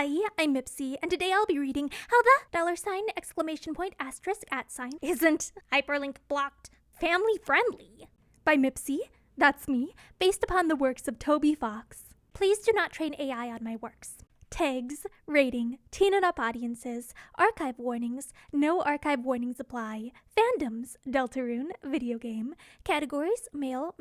Hi, I'm Mipsy, and today I'll be reading how the $! Isn't hyperlink blocked family friendly by Mipsy, that's me, based upon the works of Toby Fox. Please do not train AI on my works. Tags, rating, teen and up audiences, archive warnings, no archive warnings apply, fandoms, Deltarune, video game, categories, male,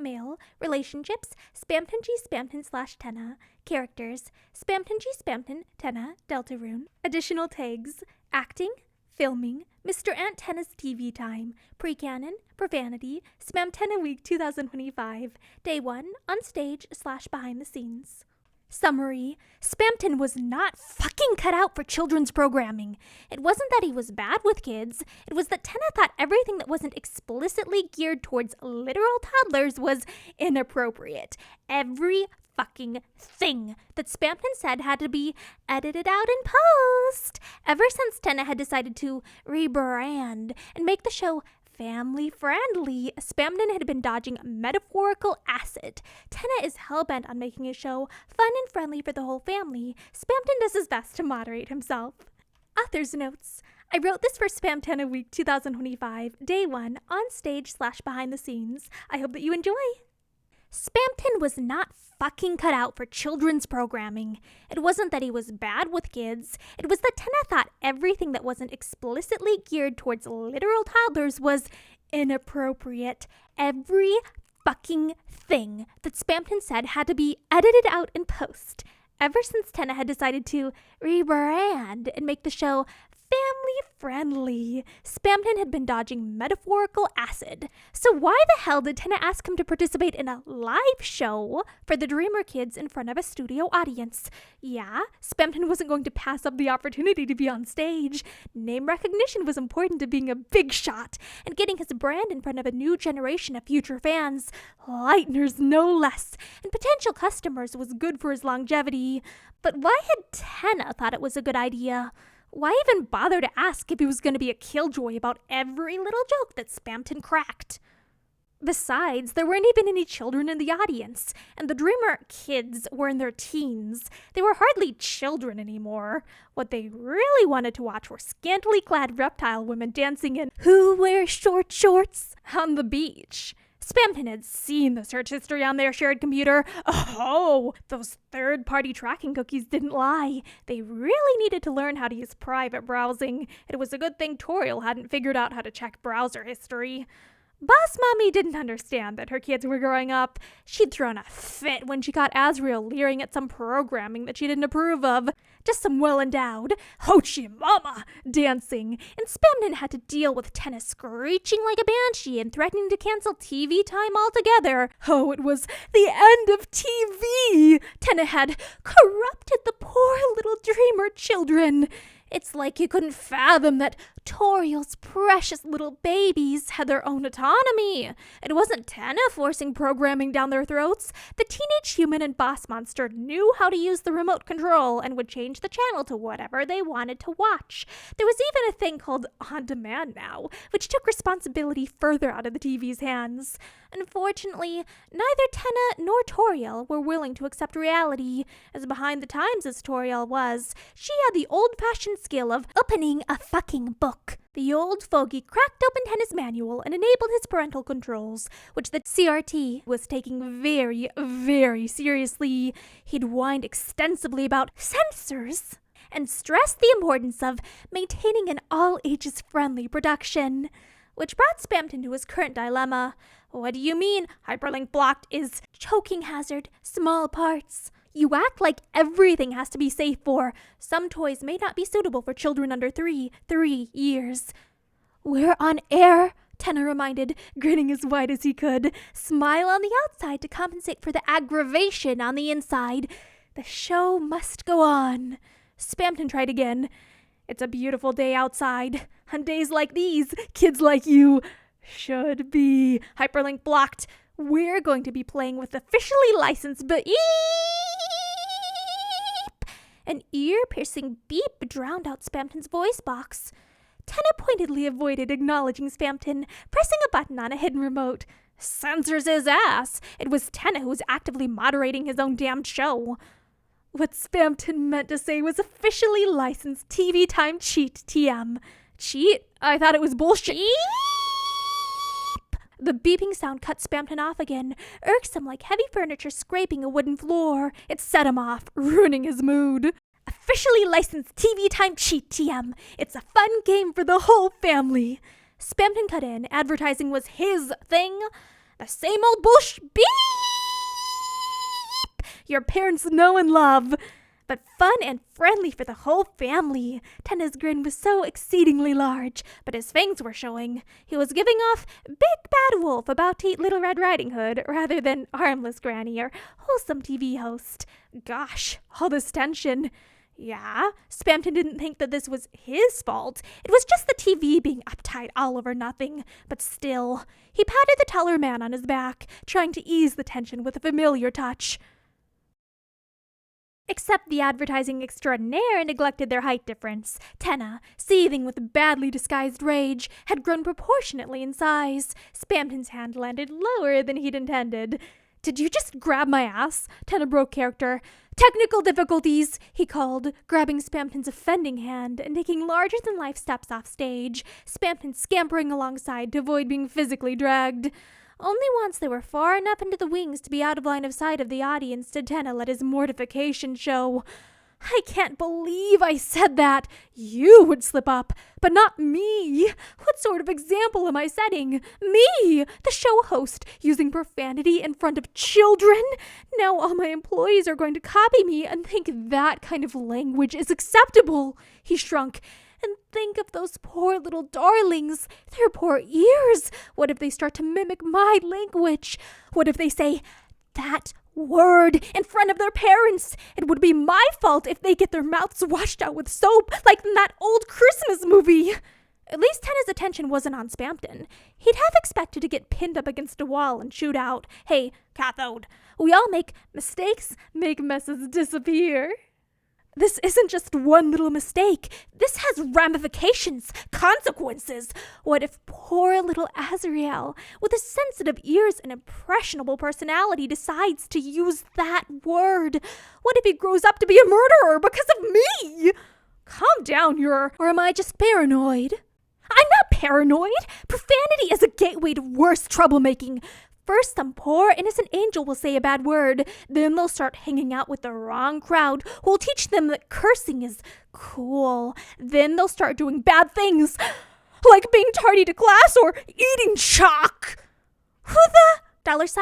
relationships, Spamton G Spamton / Tenna, characters, Spamton G Spamton, Tenna, Deltarune, additional tags, acting, filming, Mr. Ant Tenna's TV time, Pre-Canon, profanity, Spamtenna Week 2025, Day 1, on stage / behind the scenes. Summary: Spamton was not fucking cut out for children's programming. It wasn't that he was bad with kids, it was that Tenna thought everything that wasn't explicitly geared towards literal toddlers was inappropriate. Every fucking thing that Spamton said had to be edited out in post. Ever since Tenna had decided to rebrand and make the show family friendly, Spamton had been dodging metaphorical acid. Tenna is hellbent on making his show fun and friendly for the whole family. Spamton does his best to moderate himself. Author's notes. I wrote this for Spamtenna Week 2025, Day 1, on stage / behind the scenes. I hope that you enjoy. Spamton was not fucking cut out for children's programming. It wasn't that he was bad with kids. It was that Tenna thought everything that wasn't explicitly geared towards literal toddlers was inappropriate. Every fucking thing that Spamton said had to be edited out in post. Ever since Tenna had decided to rebrand and make the show family friendly, Spamton had been dodging metaphorical acid. So why the hell did Tenna ask him to participate in a live show for the Dreamer kids in front of a studio audience? Yeah, Spamton wasn't going to pass up the opportunity to be on stage. Name recognition was important to being a big shot, and getting his brand in front of a new generation of future fans, Lightners no less, and potential customers was good for his longevity. But why had Tenna thought it was a good idea? Why even bother to ask if he was going to be a killjoy about every little joke that Spamton cracked? Besides, there weren't even any children in the audience, and the Dreamer kids were in their teens. They were hardly children anymore. What they really wanted to watch were scantily clad reptile women dancing in Who Wears Short Shorts on the beach. Spamton had seen the search history on their shared computer. Oh, those third-party tracking cookies didn't lie. They really needed to learn how to use private browsing. It was a good thing Toriel hadn't figured out how to check browser history. Boss Mommy didn't understand that her kids were growing up. She'd thrown a fit when she caught Azrael leering at some programming that she didn't approve of. Just some well-endowed Hochi Mama dancing, and Spamton had to deal with Tenna screeching like a banshee and threatening to cancel TV time altogether. Oh, it was the end of TV! Tenna had corrupted the poor little Dreamer children. It's like he couldn't fathom that Toriel's precious little babies had their own autonomy. It wasn't Tenna forcing programming down their throats. The teenage human and boss monster knew how to use the remote control and would change the channel to whatever they wanted to watch. There was even a thing called On Demand now, which took responsibility further out of the TV's hands. Unfortunately, neither Tenna nor Toriel were willing to accept reality. As behind the times as Toriel was, she had the old-fashioned skill of opening a fucking book. The old fogey cracked open Tenna's manual and enabled his parental controls, which the CRT was taking very, very seriously. He'd whined extensively about sensors and stressed the importance of maintaining an all-ages friendly production, which brought Spamton to his current dilemma. What do you mean hyperlink blocked is choking hazard, small parts? You act like everything has to be safe for. Some toys may not be suitable for children under 3 years. We're on air, Tenna reminded, grinning as wide as he could. Smile on the outside to compensate for the aggravation on the inside. The show must go on. Spamton tried again. It's a beautiful day outside. On days like these, kids like you should be hyperlink blocked. We're going to be playing with officially licensed beep. An ear-piercing beep drowned out Spamton's voice box. Tenna pointedly avoided acknowledging Spamton, pressing a button on a hidden remote. Censors his ass. It was Tenna who was actively moderating his own damned show. What Spamton meant to say was officially licensed TV time cheat TM. Cheat? I thought it was bullshit. The beeping sound cut Spamton off again, irksome like heavy furniture scraping a wooden floor. It set him off, ruining his mood. Officially licensed TV time cheat TM. It's a fun game for the whole family. Spamton cut in. Advertising was his thing. The same old bullshit. Beep! Your parents know and love. But fun and friendly for the whole family. Tenna's grin was so exceedingly large, but his fangs were showing. He was giving off Big Bad Wolf about to eat Little Red Riding Hood, rather than harmless granny or wholesome TV host. Gosh, all this tension. Yeah, Spamton didn't think that this was his fault. It was just the TV being uptight all over nothing. But still, he patted the taller man on his back, trying to ease the tension with a familiar touch. Except the advertising extraordinaire neglected their height difference. Tenna, seething with badly disguised rage, had grown proportionately in size. Spamton's hand landed lower than he'd intended. Did you just grab my ass? Tenna broke character. Technical difficulties, he called, grabbing Spamton's offending hand and taking larger-than-life steps off stage, Spamton scampering alongside to avoid being physically dragged. Only once they were far enough into the wings to be out of line of sight of the audience did Tenna let his mortification show. I can't believe I said that. You would slip up, but not me. What sort of example am I setting? Me, the show host, using profanity in front of children? Now all my employees are going to copy me and think that kind of language is acceptable. He shrunk. And think of those poor little darlings, their poor ears. What if they start to mimic my language? What if they say that word in front of their parents? It would be my fault if they get their mouths washed out with soap, like in that old Christmas movie. At least Tenna's attention wasn't on Spamton. He'd have expected to get pinned up against a wall and shoot out, "Hey, Cathode, we all make mistakes, make messes disappear." This isn't just one little mistake. This has ramifications, consequences. What if poor little Azrael, with his sensitive ears and impressionable personality, decides to use that word? What if he grows up to be a murderer because of me? Calm down, or am I just paranoid? I'm not paranoid. Profanity is a gateway to worse troublemaking. First, some poor innocent angel will say a bad word. Then they'll start hanging out with the wrong crowd who will teach them that cursing is cool. Then they'll start doing bad things, like being tardy to class or eating chalk. Who the $!!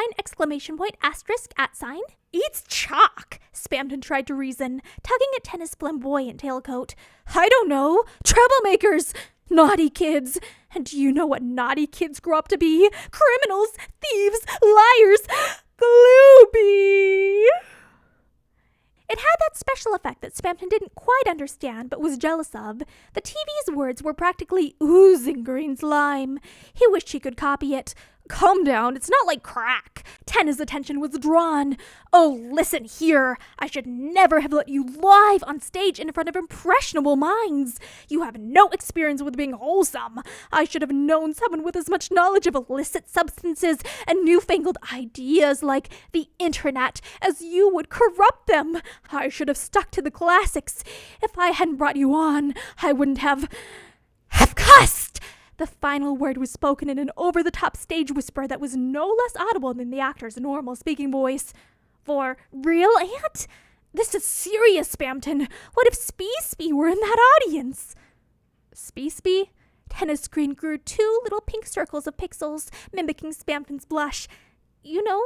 Eats chalk? Spamton tried to reason, tugging at Tenna's flamboyant tailcoat. I don't know. Troublemakers. Naughty kids. And do you know what naughty kids grow up to be? Criminals, thieves, liars, Glooby. It had that special effect that Spamton didn't quite understand but was jealous of. The TV's words were practically oozing green slime. He wished he could copy it. Calm down, it's not like crack. Tenna's attention was drawn. Oh, listen here. I should never have let you live on stage in front of impressionable minds. You have no experience with being wholesome. I should have known someone with as much knowledge of illicit substances and newfangled ideas like the internet as you would corrupt them. I should have stuck to the classics. If I hadn't brought you on, I wouldn't have cussed. The final word was spoken in an over-the-top stage whisper that was no less audible than the actor's normal speaking voice. For real, Aunt? This is serious, Spamton. What if Spee were in that audience? Spee? Tenna's screen grew 2 little pink circles of pixels, mimicking Spamton's blush. You know,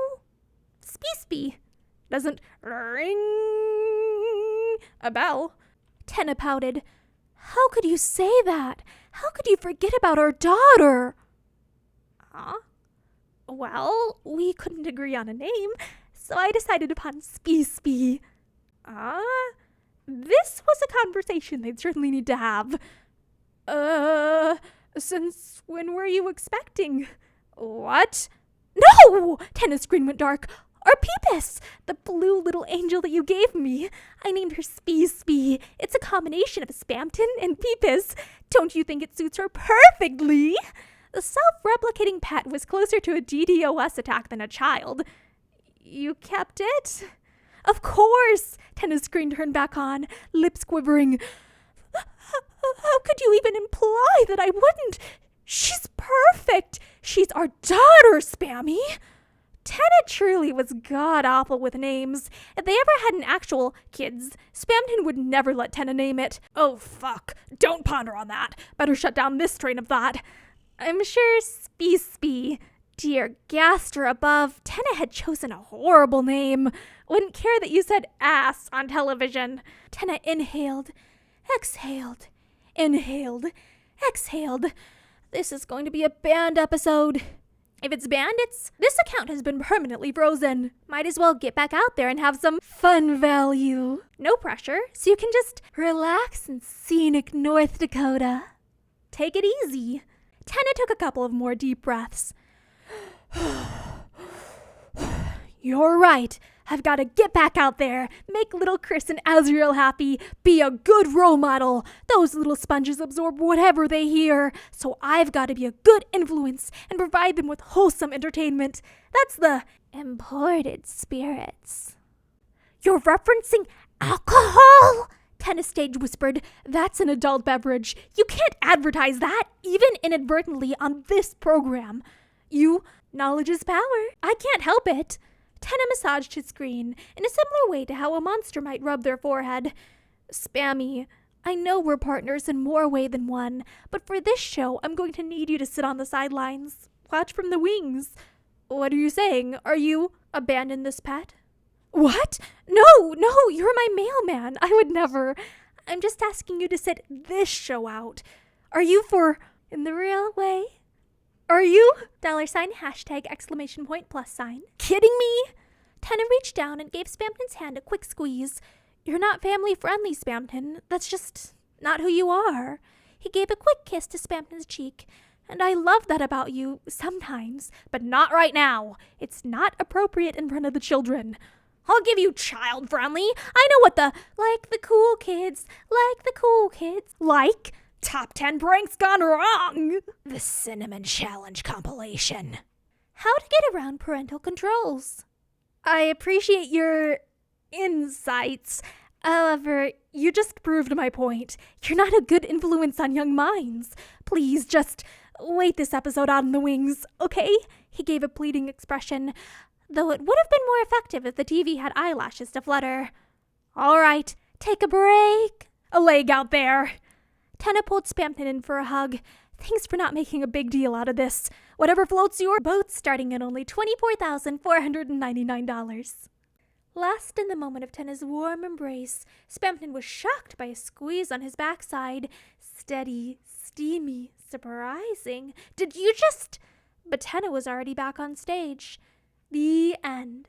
Spee doesn't ring a bell. Tenna pouted. How could you say that? How could you forget about our daughter? Well, we couldn't agree on a name, so I decided upon Spee. This was a conversation they'd certainly need to have. Since when were you expecting? What? No! Tenna's screen went dark. Our Peepus, the blue little angel that you gave me. I named her Spee. It's a combination of Spamton and Peepus. Don't you think it suits her perfectly? The self-replicating pet was closer to a DDoS attack than a child. You kept it? Of course! Tenna's screen turned back on, lips quivering. How could you even imply that I wouldn't? She's perfect! She's our daughter, Spammy! Tenna truly was god-awful with names. If they ever had an actual kids, Spamton would never let Tenna name it. Oh, fuck. Don't ponder on that. Better shut down this train of thought. I'm sure Spee, dear gaster above, Tenna had chosen a horrible name. Wouldn't care that you said ass on television. Tenna inhaled, exhaled, inhaled, exhaled. This is going to be a banned episode. If it's banned, this account has been permanently frozen. Might as well get back out there and have some fun value. No pressure, so you can just relax in scenic North Dakota. Take it easy. Tenna took a couple of more deep breaths. You're right. I've got to get back out there, make little Chris and Azriel happy, be a good role model. Those little sponges absorb whatever they hear, so I've got to be a good influence and provide them with wholesome entertainment. That's the imported spirits. You're referencing alcohol? Tenna Stage whispered. That's an adult beverage. You can't advertise that, even inadvertently, on this program. Knowledge is power. I can't help it. Tenna massaged his screen in a similar way to how a monster might rub their forehead. Spammy, I know we're partners in more way than one, but for this show, I'm going to need you to sit on the sidelines. Watch from the wings. What are you saying? Are you abandon this pet? What? No, you're my mailman. I would never. I'm just asking you to sit this show out. Are you for in the real way? Are you? $! Kidding me? Tenna reached down and gave Spamton's hand a quick squeeze. You're not family friendly, Spamton. That's just not who you are. He gave a quick kiss to Spamton's cheek. And I love that about you sometimes, but not right now. It's not appropriate in front of the children. I'll give you child friendly. I know what the cool kids. Like Top 10 Pranks Gone Wrong! The Cinnamon Challenge compilation. How to get around parental controls. I appreciate your insights. However, you just proved my point. You're not a good influence on young minds. Please just wait this episode out in the wings, okay? He gave a pleading expression, though it would have been more effective if the TV had eyelashes to flutter. All right, take a break. A leg out there. Tenna pulled Spamton in for a hug. Thanks for not making a big deal out of this. Whatever floats your boat, starting at only $24,499. Lost in the moment of Tenna's warm embrace, Spamton was shocked by a squeeze on his backside. Steady, steamy, surprising. Did you just... But Tenna was already back on stage. The end.